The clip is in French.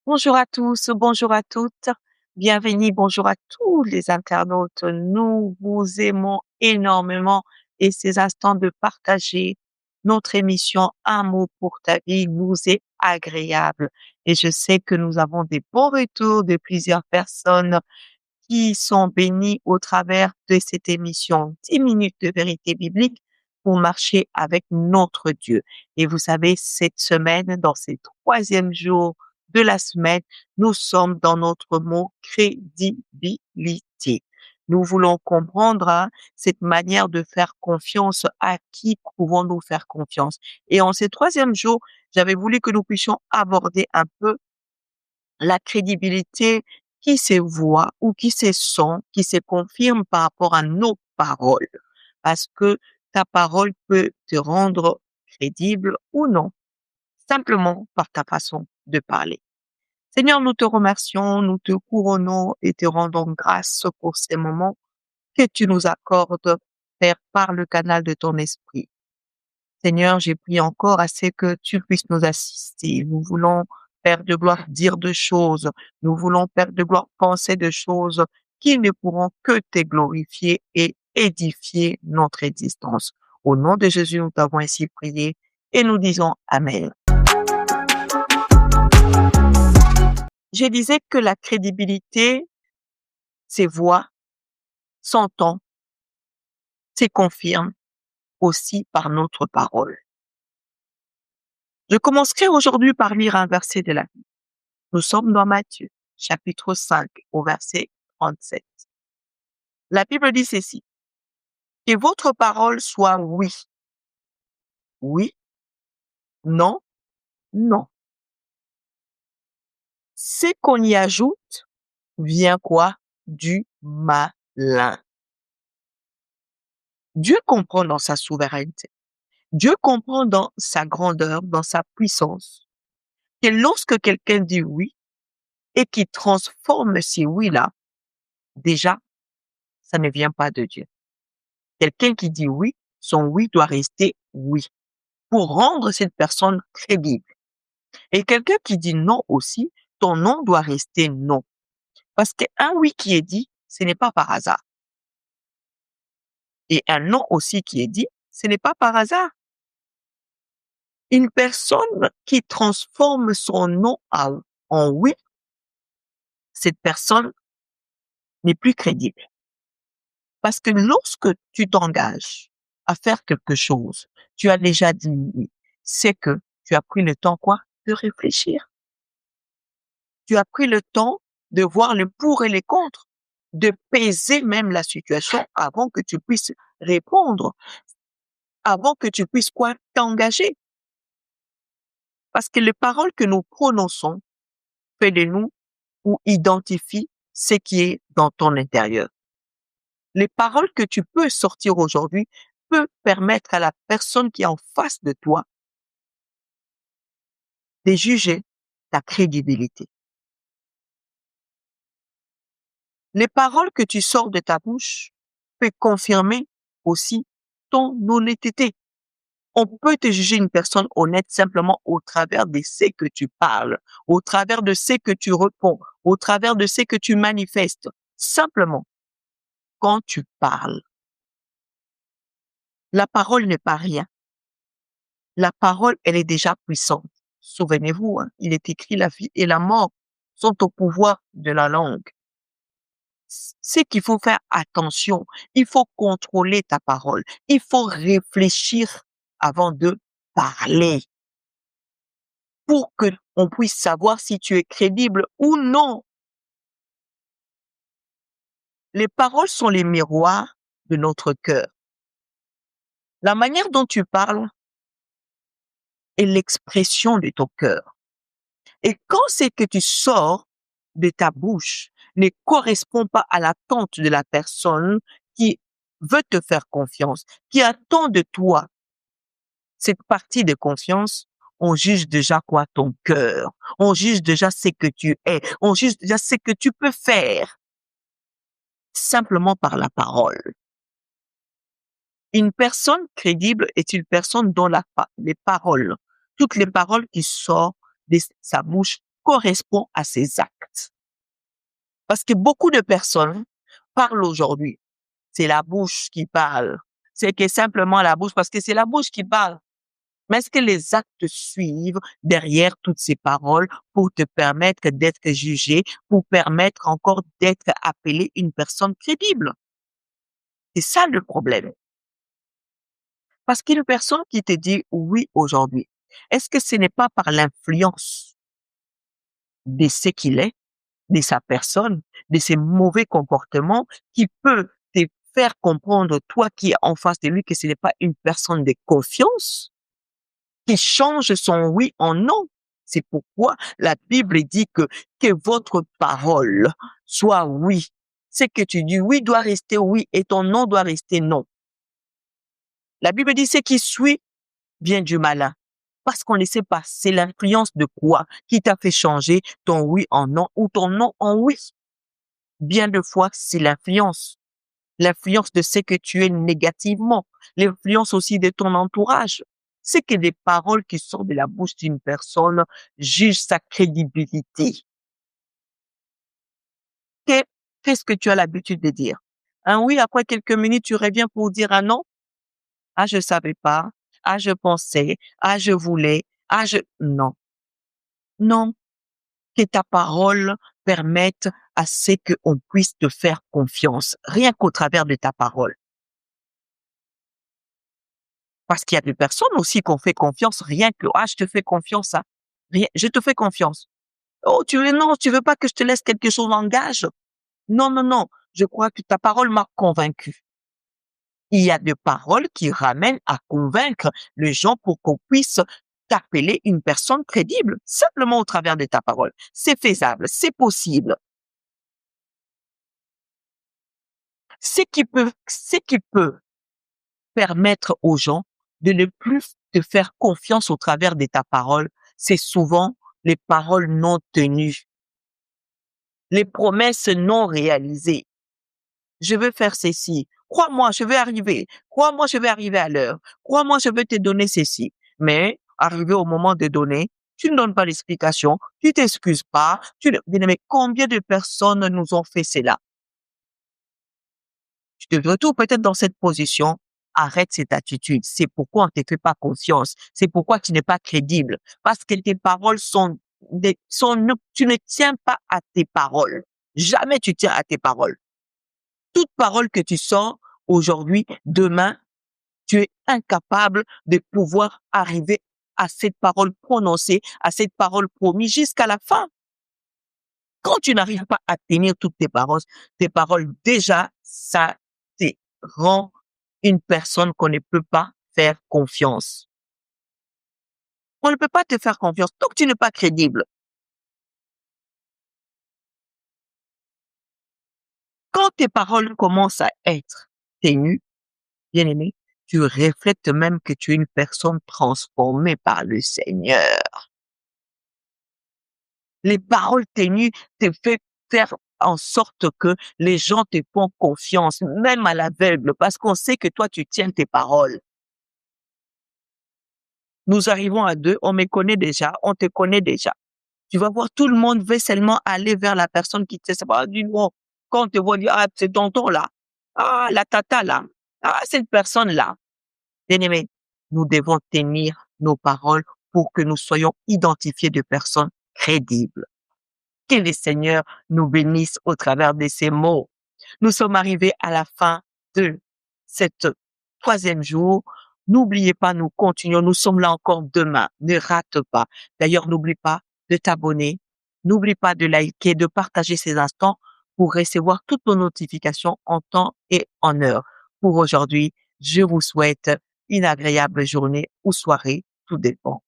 Bonjour à tous, bonjour à toutes, bienvenue, bonjour à tous les internautes. Nous vous aimons énormément et ces instants de partager notre émission Amour pour ta vie nous est agréable. Et je sais que nous avons des bons retours de plusieurs personnes qui sont bénies au travers de cette émission 10 minutes de vérité biblique pour marcher avec notre Dieu. Et vous savez, cette semaine, dans ces 3e jours de la semaine, nous sommes dans notre mot crédibilité. Nous voulons comprendre cette manière de faire confiance. À qui pouvons-nous faire confiance? Et en ces 3e jours, j'avais voulu que nous puissions aborder un peu la crédibilité qui se voit ou qui se sent, qui se confirme par rapport à nos paroles. Parce que ta parole peut te rendre crédible ou non, simplement par ta façon de parler. Seigneur, nous te remercions, nous te couronnons et te rendons grâce pour ces moments que tu nous accordes, Père, par le canal de ton esprit. Seigneur, j'ai prié encore à ce que tu puisses nous assister. Nous voulons, Père de gloire, dire de choses. Nous voulons, Père de gloire, penser de choses qui ne pourront que te glorifier et édifier notre existence. Au nom de Jésus, nous t'avons ainsi prié et nous disons Amen. Je disais que la crédibilité, c'est voix, s'entend, se confirme aussi par notre parole. Je commencerai aujourd'hui par lire un verset de la Bible. Nous sommes dans Matthieu, chapitre 5, au verset 37. La Bible dit ceci: que votre parole soit oui, oui, non, non. Ce qu'on y ajoute vient quoi? Du malin. Dieu comprend dans sa souveraineté. Dieu comprend dans sa grandeur, dans sa puissance, que lorsque quelqu'un dit oui et qui transforme ces oui-là, déjà, ça ne vient pas de Dieu. Quelqu'un qui dit oui, son oui doit rester oui, pour rendre cette personne crédible. Et quelqu'un qui dit non aussi, ton non doit rester non. Parce qu'un oui qui est dit, ce n'est pas par hasard. Et un non aussi qui est dit, ce n'est pas par hasard. Une personne qui transforme son non en oui, cette personne n'est plus crédible. Parce que lorsque tu t'engages à faire quelque chose, tu as déjà dit oui, c'est que tu as pris le temps quoi? De réfléchir. Tu as pris le temps de voir le pour et les contre, de peser même la situation avant que tu puisses répondre, avant que tu puisses quoi? T'engager. Parce que les paroles que nous prononçons fait de nous ou identifie ce qui est dans ton intérieur. Les paroles que tu peux sortir aujourd'hui peuvent permettre à la personne qui est en face de toi de juger ta crédibilité. Les paroles que tu sors de ta bouche peuvent confirmer aussi ton honnêteté. On peut te juger une personne honnête simplement au travers de ce que tu parles, au travers de ce que tu réponds, au travers de ce que tu manifestes. Simplement, quand tu parles. La parole n'est pas rien. La parole, elle est déjà puissante. Souvenez-vous, il est écrit la vie et la mort sont au pouvoir de la langue. C'est qu'il faut faire attention. Il faut contrôler ta parole. Il faut réfléchir avant de parler pour que on puisse savoir si tu es crédible ou non. Les paroles sont les miroirs de notre cœur. La manière dont tu parles est l'expression de ton cœur. Et quand c'est que tu sors de ta bouche ne correspond pas à l'attente de la personne qui veut te faire confiance, qui attend de toi cette partie de confiance, on juge déjà quoi? Ton cœur. On juge déjà ce que tu es. On juge déjà ce que tu peux faire. Simplement par la parole. Une personne crédible est une personne dont les paroles, toutes les paroles qui sortent de sa bouche correspond à ses actes. Parce que beaucoup de personnes parlent aujourd'hui. C'est la bouche qui parle. C'est que simplement la bouche, parce que c'est la bouche qui parle. Mais est-ce que les actes suivent derrière toutes ces paroles pour te permettre d'être jugé, pour permettre encore d'être appelé une personne crédible? C'est ça le problème. Parce qu'une personne qui te dit oui aujourd'hui, est-ce que ce n'est pas par l'influence de ce qu'il est, de sa personne, de ses mauvais comportements, qui peut te faire comprendre, toi qui es en face de lui, que ce n'est pas une personne de confiance, qui change son oui en non? C'est pourquoi la Bible dit que votre parole soit oui. Ce que tu dis oui doit rester oui et ton non doit rester non. La Bible dit ce qui suit vient du malin. Parce qu'on ne sait pas, c'est l'influence de quoi qui t'a fait changer ton oui en non ou ton non en oui. Bien de fois, c'est l'influence. L'influence de ce que tu es négativement. L'influence aussi de ton entourage. C'est que des paroles qui sortent de la bouche d'une personne jugent sa crédibilité. Qu'est-ce que tu as l'habitude de dire? Un oui, après quelques minutes, tu reviens pour dire un non? Ah, je savais pas. Ah, je pensais. Ah, je voulais. Non. Non. Que ta parole permette à ce qu'on puisse te faire confiance, rien qu'au travers de ta parole. Parce qu'il y a des personnes aussi qu'on fait confiance, rien que, ah, je te fais confiance, hein. Rien, je te fais confiance. Oh, non, tu veux pas que je te laisse quelque chose en gage? Non, non, non. Je crois que ta parole m'a convaincu. Il y a des paroles qui ramènent à convaincre les gens pour qu'on puisse t'appeler une personne crédible, simplement au travers de ta parole. C'est faisable, c'est possible. Ce qui peut permettre aux gens de ne plus te faire confiance au travers de ta parole, c'est souvent les paroles non tenues, les promesses non réalisées. Je veux faire ceci. Crois-moi, je vais arriver. Crois-moi, je vais arriver à l'heure. Crois-moi, je vais te donner ceci. Mais, arrivé au moment de donner, tu ne donnes pas l'explication, tu t'excuses pas, Bien, mais combien de personnes nous ont fait cela? Tu te retrouves peut-être dans cette position. Arrête cette attitude. C'est pourquoi on ne te fait pas confiance. C'est pourquoi tu n'es pas crédible. Parce que tes paroles tu ne tiens pas à tes paroles. Jamais tu tiens à tes paroles. Toute parole que tu sors aujourd'hui, demain, tu es incapable de pouvoir arriver à cette parole prononcée, à cette parole promise jusqu'à la fin. Quand tu n'arrives pas à tenir toutes tes paroles déjà, ça te rend une personne qu'on ne peut pas faire confiance. On ne peut pas te faire confiance tant que tu n'es pas crédible. Quand tes paroles commencent à être tenues, bien aimé, tu reflètes même que tu es une personne transformée par le Seigneur. Les paroles tenues te font faire en sorte que les gens te font confiance, même à l'aveugle, parce qu'on sait que toi, tu tiens tes paroles. Nous arrivons à deux, on me connaît déjà, on te connaît déjà. Tu vas voir, tout le monde veut seulement aller vers la personne qui te sait pas du nom. Quand on te voit dire, ah, c'est tonton là. Ah, la tata là. Ah, cette personne là. Bien-aimé, nous devons tenir nos paroles pour que nous soyons identifiés de personnes crédibles. Que le Seigneur nous bénisse au travers de ces mots. Nous sommes arrivés à la fin de cette troisième jour. N'oubliez pas, nous continuons. Nous sommes là encore demain. Ne rate pas. D'ailleurs, n'oublie pas de t'abonner. N'oublie pas de liker, de partager ces instants pour recevoir toutes nos notifications en temps et en heure. Pour aujourd'hui, je vous souhaite une agréable journée ou soirée. Tout dépend.